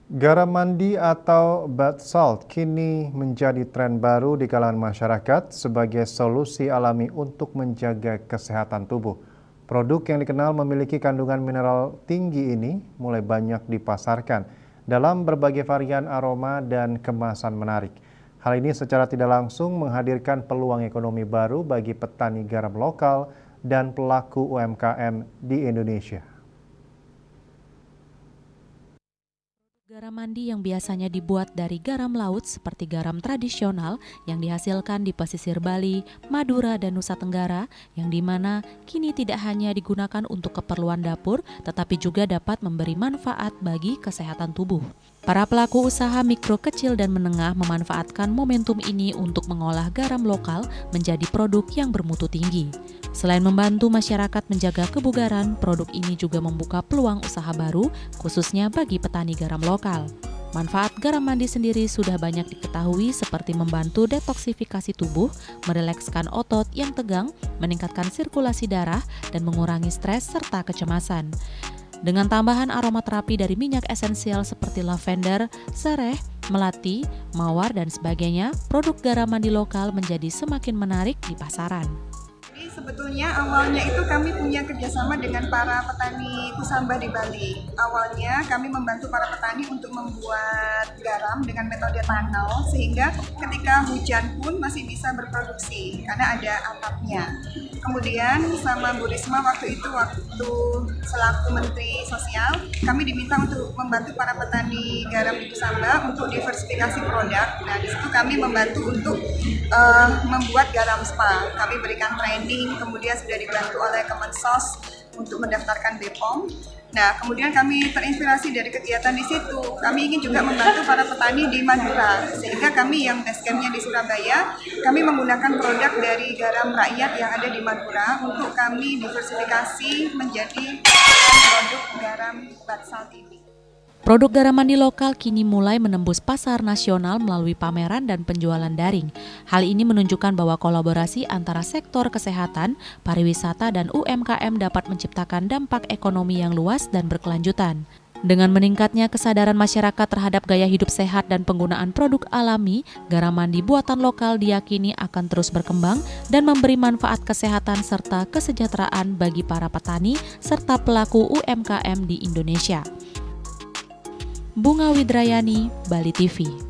Garam mandi atau bath salt kini menjadi tren baru di kalangan masyarakat sebagai solusi alami untuk menjaga kesehatan tubuh. Produk yang dikenal memiliki kandungan mineral tinggi ini mulai banyak dipasarkan dalam berbagai varian aroma dan kemasan menarik. Hal ini secara tidak langsung menghadirkan peluang ekonomi baru bagi petani garam lokal dan pelaku UMKM di Indonesia. Garam mandi yang biasanya dibuat dari garam laut seperti garam tradisional yang dihasilkan di pesisir Bali, Madura, dan Nusa Tenggara, yang dimana kini tidak hanya digunakan untuk keperluan dapur, tetapi juga dapat memberi manfaat bagi kesehatan tubuh. Para pelaku usaha mikro kecil dan menengah memanfaatkan momentum ini untuk mengolah garam lokal menjadi produk yang bermutu tinggi. Selain membantu masyarakat menjaga kebugaran, produk ini juga membuka peluang usaha baru, khususnya bagi petani garam lokal. Manfaat garam mandi sendiri sudah banyak diketahui seperti membantu detoksifikasi tubuh, merilekskan otot yang tegang, meningkatkan sirkulasi darah, dan mengurangi stres serta kecemasan. Dengan tambahan aromaterapi dari minyak esensial seperti lavender, sereh, melati, mawar, dan sebagainya, produk garam mandi lokal menjadi semakin menarik di pasaran. Jadi sebetulnya awalnya itu kami punya kerjasama dengan para petani kusamba di Bali. Awalnya kami membantu para petani untuk membuat garam dengan metode tunnel sehingga ketika hujan pun masih bisa berproduksi karena ada atapnya. Kemudian sama Bu Risma waktu selaku Menteri Sosial, kami diminta untuk membantu para petani garam di Kusamba untuk diversifikasi produk. Nah, di situ kami membantu untuk membuat garam spa. Kami berikan training, kemudian sudah dibantu oleh Kemensos untuk mendaftarkan BPOM. Nah, kemudian kami terinspirasi dari kegiatan di situ. Kami ingin juga membantu para petani di Madura, sehingga kami yang basecampnya di Surabaya, kami menggunakan produk dari garam rakyat yang ada di Madura untuk kami diversifikasi menjadi produk garam bath salt ini. Produk garam mandi lokal kini mulai menembus pasar nasional melalui pameran dan penjualan daring. Hal ini menunjukkan bahwa kolaborasi antara sektor kesehatan, pariwisata, dan UMKM dapat menciptakan dampak ekonomi yang luas dan berkelanjutan. Dengan meningkatnya kesadaran masyarakat terhadap gaya hidup sehat dan penggunaan produk alami, garam mandi buatan lokal diyakini akan terus berkembang dan memberi manfaat kesehatan serta kesejahteraan bagi para petani serta pelaku UMKM di Indonesia. Bunga Widrayani, Bali TV.